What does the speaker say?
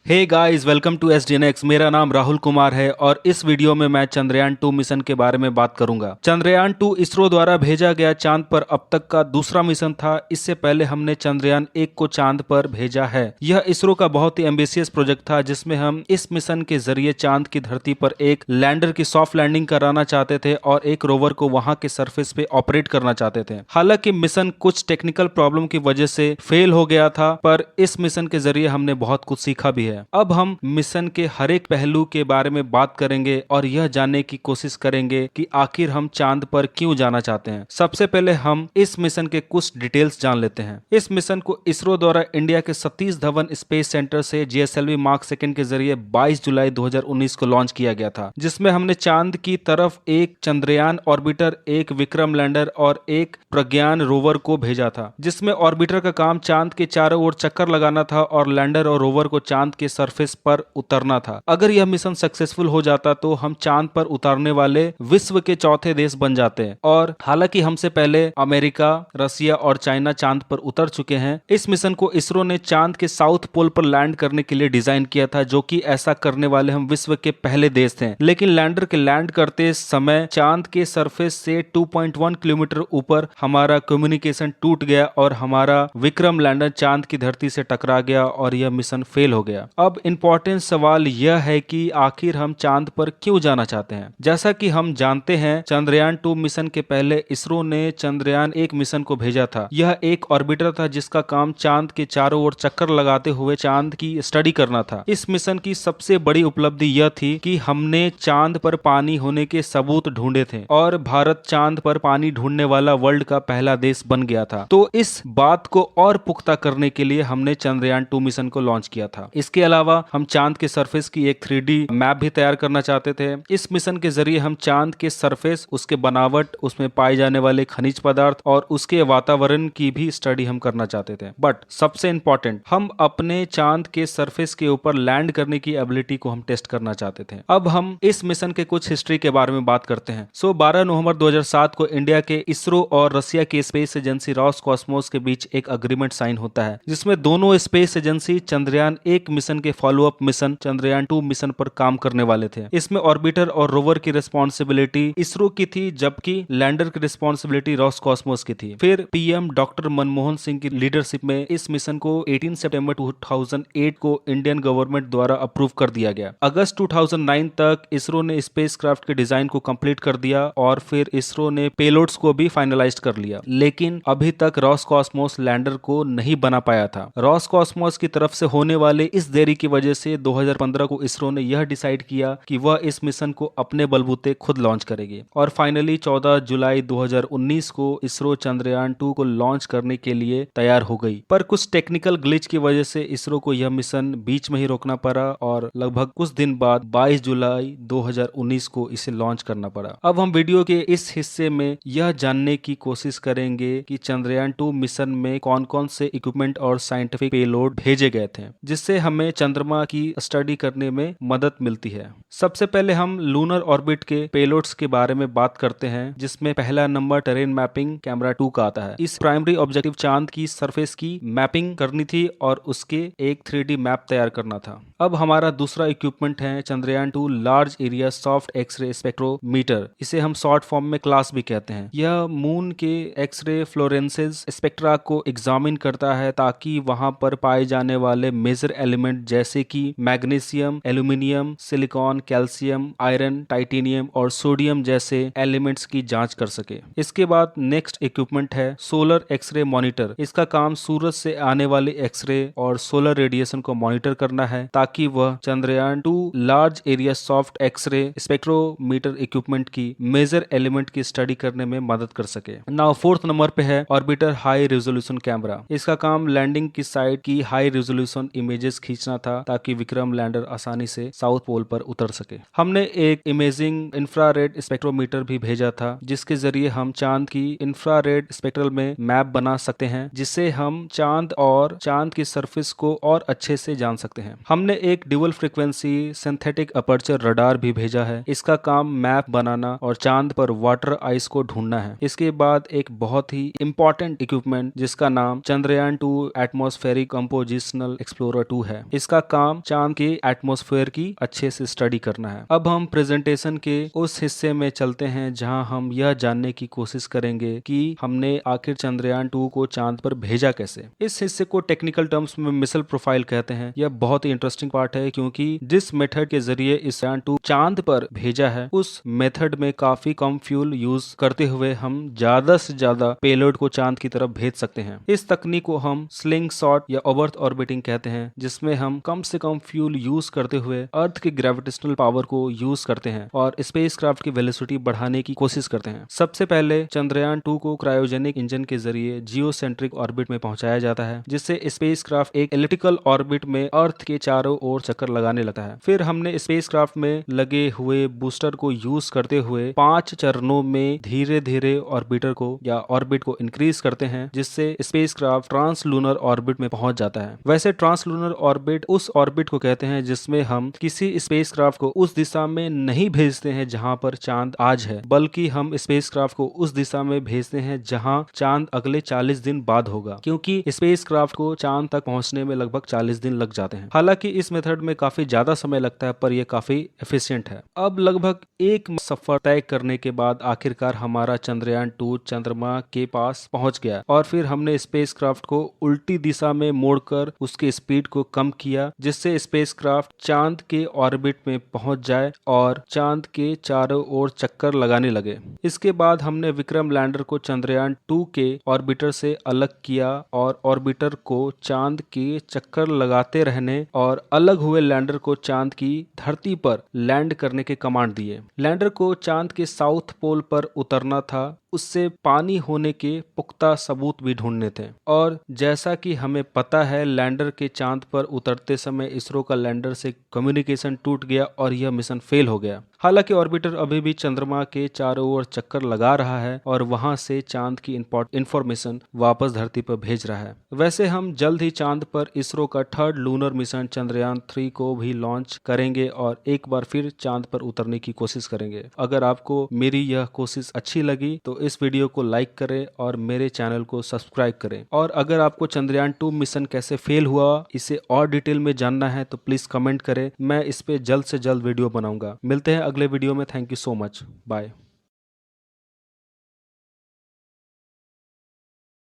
Hey guys, welcome to SDNX। मेरा नाम राहुल कुमार है और इस वीडियो में मैं चंद्रयान 2 मिशन के बारे में बात करूंगा। चंद्रयान 2 इसरो द्वारा भेजा गया चांद पर अब तक का दूसरा मिशन था। इससे पहले हमने चंद्रयान 1 को चांद पर भेजा है। यह इसरो का बहुत ही एम्बिशियस प्रोजेक्ट था जिसमें हम इस मिशन के जरिए चांद की धरती पर एक लैंडर की सॉफ्ट लैंडिंग कराना चाहते थे और एक रोवर को वहां के सरफेस पे ऑपरेट करना चाहते थे। हालांकि मिशन कुछ टेक्निकल प्रॉब्लम की वजह से फेल हो गया था, पर इस मिशन के जरिए हमने बहुत कुछ सीखा भी है। अब हम मिशन के हर एक पहलू के बारे में बात करेंगे और यह जानने की कोशिश करेंगे कि आखिर हम चांद पर क्यों जाना चाहते हैं। सबसे पहले हम इस मिशन के कुछ डिटेल्स जान लेते हैं। इस मिशन को इसरो द्वारा इंडिया के सतीश धवन स्पेस सेंटर से GSLV मार्क 2 के जरिए 22 जुलाई 2019 को लॉन्च किया गया था, जिसमें हमने चांद की तरफ एक चंद्रयान ऑर्बिटर, एक विक्रम लैंडर और एक प्रज्ञान रोवर को भेजा था। जिसमें ऑर्बिटर का काम चांद के चारों ओर चक्कर लगाना था और लैंडर और रोवर को चांद के सरफेस पर उतरना था। अगर यह मिशन सक्सेसफुल हो जाता तो हम चांद पर उतरने वाले विश्व के चौथे देश बन जाते हैं। और हालांकि हमसे पहले अमेरिका, रसिया और चाइना चांद पर उतर चुके हैं। इस मिशन को इसरो ने चांद के साउथ पोल पर लैंड करने के लिए डिजाइन किया था, जो कि ऐसा करने वाले हम विश्व के पहले देश थे। लेकिन लैंडर के लैंड करते समय चांद के सरफेस से 2.1 किलोमीटर ऊपर हमारा कम्युनिकेशन टूट गया और हमारा विक्रम लैंडर चांद की धरती से टकरा गया और यह मिशन फेल हो गया। अब इंपॉर्टेंट सवाल यह है कि आखिर हम चांद पर क्यों जाना चाहते हैं। जैसा कि हम जानते हैं, चंद्रयान 2 मिशन के पहले इसरो ने चंद्रयान 1 मिशन को भेजा था। यह एक ऑर्बिटर था जिसका काम चांद के चारों ओर चक्कर लगाते हुए चांद की स्टडी करना था। इस मिशन की सबसे बड़ी उपलब्धि यह थी कि हमने चांद पर पानी होने के सबूत ढूंढे थे और भारत चांद पर पानी ढूंढने वाला वर्ल्ड का पहला देश बन गया था। तो इस बात को और पुख्ता करने के लिए हमने चंद्रयान 2 मिशन को लॉन्च किया था। इसके अलावा हम चांद के सरफेस की एक 3D मैप भी तैयार करना चाहते थे। इस मिशन के जरिए हम चांद के सरफेस, उसके बनावट, उसमें पाए जाने वाले खनिज पदार्थ और उसके वातावरण की भी स्टडी हम करना चाहते थे। बट सबसे इंपॉर्टेंट, हम अपने चांद के सरफेस के ऊपर लैंड करने की एबिलिटी को हम टेस्ट करना चाहते थे। अब हम इस मिशन के कुछ हिस्ट्री के बारे में बात करते हैं। 12 नवंबर 2007 को इंडिया के इसरो और रसिया की स्पेस एजेंसी रॉसकॉस्मोस के बीच एक अग्रीमेंट साइन होता है, जिसमें दोनों स्पेस एजेंसी चंद्रयान 1 मिशन के follow up mission Chandrayaan 2 mission पर काम करने वाले थे। इसमें ऑर्बिटर और रोवर की रिस्पॉन्सिबिलिटी इसरो की थी, जबकि लैंडर की रिस्पॉन्सिबिलिटी रॉसकॉस्मोस की थी। फिर पीएम डॉक्टर मनमोहन सिंह की लीडरशिप में इस मिशन को 18 सितंबर 2008 को इंडियन गवर्नमेंट द्वारा अप्रूव कर दिया गया। अगस्त 2009 तक इसरो ने स्पेसक्राफ्ट के डिजाइन को कंप्लीट कर दिया और फिर इसरो ने पेलोड्स को भी फाइनलाइज कर लिया। लेकिन अभी तक रॉसकॉस्मोस लैंडर को नहीं बना पाया था। रॉसकॉस्मोस की तरफ से होने वाले इस देरी की वजह से 2015 को इसरो ने यह डिसाइड किया कि वह इस मिशन को अपने बलबूते खुद लॉन्च करेगी। और फाइनली 14 जुलाई 2019 को इसरो चंद्रयान 2 को लॉन्च करने के लिए तैयार हो गई। पर कुछ टेक्निकल ग्लिच की वजह से इसरो को यह मिशन बीच में ही रोकना पड़ा और लगभग कुछ दिन बाद 22 जुलाई 2019 को इसे लॉन्च करना पड़ा। अब हम वीडियो के इस हिस्से में यह जानने की कोशिश करेंगे कि चंद्रयान 2 मिशन में कौन कौन से इक्विपमेंट और साइंटिफिक पेलोड भेजे गए थे, जिससे हमें चंद्रमा की स्टडी करने में मदद मिलती है। सबसे पहले हम लूनर ऑर्बिट के पेलोड्स के बारे में बात करते हैं, जिसमें पहला नंबर टेरेन मैपिंग कैमरा 2 का आता है। इस प्राइमरी ऑब्जेक्टिव चांद की सरफेस की मैपिंग करनी थी और उसके एक 3D मैप तैयार करना था। अब हमारा दूसरा इक्विपमेंट है Chandrayaan 2 large area soft x ray spectrometer. इसे हम शॉर्ट फॉर्म में क्लास भी कहते हैं। यह मून के एक्सरे फ्लोरेंसेस स्पेक्ट्रा को एग्जामिन करता है ताकि वहां पर पाए जाने वाले मेजर एलिमेंट जैसे कि magnesium, aluminium, silicon, calcium, iron, titanium और सोडियम जैसे एलिमेंट्स की जांच कर सके। इसके बाद नेक्स्ट इक्विपमेंट है सोलर एक्सरे मॉनिटर। इसका काम सूरज से आने वाले एक्सरे और सोलर रेडिएशन को मॉनिटर करना है ताकि वह Chandrayaan 2 large area soft x ray spectrometer equipment की मेजर एलिमेंट की स्टडी करने में मदद कर सके। नाउ फोर्थ नंबर पे है ऑर्बिटर हाई रेजोल्यूशन कैमरा। इसका काम लैंडिंग की साइड की हाई रेजोल्यूशन इमेजेस खींचना था ताकि विक्रम लैंडर आसानी से साउथ पोल पर उतर सके। हमने एक इमेजिंग इंफ्रारेड स्पेक्ट्रोमीटर भी भेजा था, जिसके जरिए हम चांद की इंफ्रारेड स्पेक्ट्रल में मैप बना सकते हैं, जिससे हम चांद और चांद की सरफेस को और अच्छे से जान सकते हैं। हमने एक dual frequency synthetic aperture radar भी भेजा है। इसका काम मैप बनाना और चांद पर वाटर आइस को ढूंढना है। इसके बाद एक बहुत ही इंपॉर्टेंट इक्विपमेंट जिसका नाम चंद्रयान 2 एटमॉस्फेरिक कंपोजिशनल एक्सप्लोरर 2 है। इसका काम चांद के एटमॉस्फेयर की अच्छे से स्टडी करना है। अब हम प्रेजेंटेशन के उस हिस्से में चलते हैं जहां हम यह जानने की कोशिश करेंगे कि हमने आखिर चंद्रयान 2 को चांद पर भेजा कैसे। इस हिस्से को टेक्निकल टर्म्स में मिसल प्रोफाइल कहते हैं। यह बहुत ही इंटरेस्टिंग पार्ट है क्योंकि जिस मेथड के जरिए इस चंद्रयान 2 चांद पर भेजा है उस मेथड में काफी कम फ्यूल यूज करते हुए हम ज्यादा से ज्यादा पेलोड को चांद की तरफ भेज सकते हैं। इस तकनीक को हम स्लिंग शॉट या अर्थ ऑर्बिटिंग कहते हैं, जिसमें हम कम से कम फ्यूल यूज करते हुए अर्थ की ग्रेविटेशनल पावर को यूज करते हैं और स्पेसक्राफ्ट की वेलोसिटी बढ़ाने की कोशिश करते हैं। सबसे पहले चंद्रयान 2 को क्रायोजेनिक इंजन के जरिए जियोसेंट्रिक ऑर्बिट में पहुंचाया जाता है, जिससे स्पेसक्राफ्ट एक एलिप्टिकल ऑर्बिट में अर्थ के चारों ओर चक्कर लगाने लगता है। फिर हमने स्पेसक्राफ्ट में लगे हुए बूस्टर को यूज करते हुए 5 चरणों में धीरे धीरे ऑर्बिटर को या ऑर्बिट को इंक्रीज करते हैं, जिससे स्पेसक्राफ्ट ट्रांसलूनर ऑर्बिट में पहुंच जाता है। वैसे ट्रांसलूनर ऑर्बिट उस ऑर्बिट को कहते हैं जिसमें हम किसी स्पेसक्राफ्ट को उस दिशा में नहीं भेजते हैं जहां पर चांद आज है, बल्कि हम स्पेसक्राफ्ट को उस दिशा में भेजते हैं जहां चांद अगले 40 दिन बाद होगा, क्योंकि स्पेसक्राफ्ट को चांद तक पहुंचने में लगभग 40 दिन लग जाते हैं। हालांकि इस मेथड में काफी ज्यादा समय लगता है, पर यह काफी एफिशिएंट है। अब लगभग एक सफर तय करने के बाद आखिरकार हमारा चंद्रयान 2 चंद्रमा के पास पहुंच गया और फिर हमने स्पेसक्राफ्ट को उल्टी दिशा में मोड़कर उसके स्पीड को कम किया, जिससे स्पेसक्राफ्ट चांद के ऑर्बिट में पहुंच जाए और चांद के चारों ओर चक्कर लगाने लगे। इसके बाद हमने विक्रम लैंडर को चंद्रयान 2 के ऑर्बिटर से अलग किया और ऑर्बिटर को चांद के चक्कर लगाते रहने और अलग हुए लैंडर को चांद की धरती पर लैंड करने के कमांड दिए। लैंडर को चांद के साउथ पोल पर उतरना था, उससे पानी होने के पुख्ता सबूत भी ढूंढने थे। और जैसा कि हमें पता है, लैंडर के चांद पर उतरते समय इसरो का लैंडर से कम्युनिकेशन टूट गया और यह मिशन फेल हो गया। हालांकि ऑर्बिटर अभी भी चंद्रमा के चारों ओर चक्कर लगा रहा है और वहां से चांद की इंफॉर्मेशन वापस धरती पर भेज रहा है। वैसे हम जल्द ही चांद पर इसरो का 3rd लूनर मिशन चंद्रयान 3 को भी लॉन्च करेंगे और एक बार फिर चांद पर उतरने की कोशिश करेंगे। अगर आपको मेरी यह कोशिश अच्छी लगी तो इस वीडियो को लाइक करें और मेरे चैनल को सब्सक्राइब करें। और अगर आपको चंद्रयान 2 मिशन कैसे फेल हुआ, इसे और डिटेल में जानना है तो प्लीज कमेंट करें। मैं इस पे जल्द से जल्द वीडियो बनाऊंगा। मिलते हैं अगले वीडियो में। Thank you so much. Bye.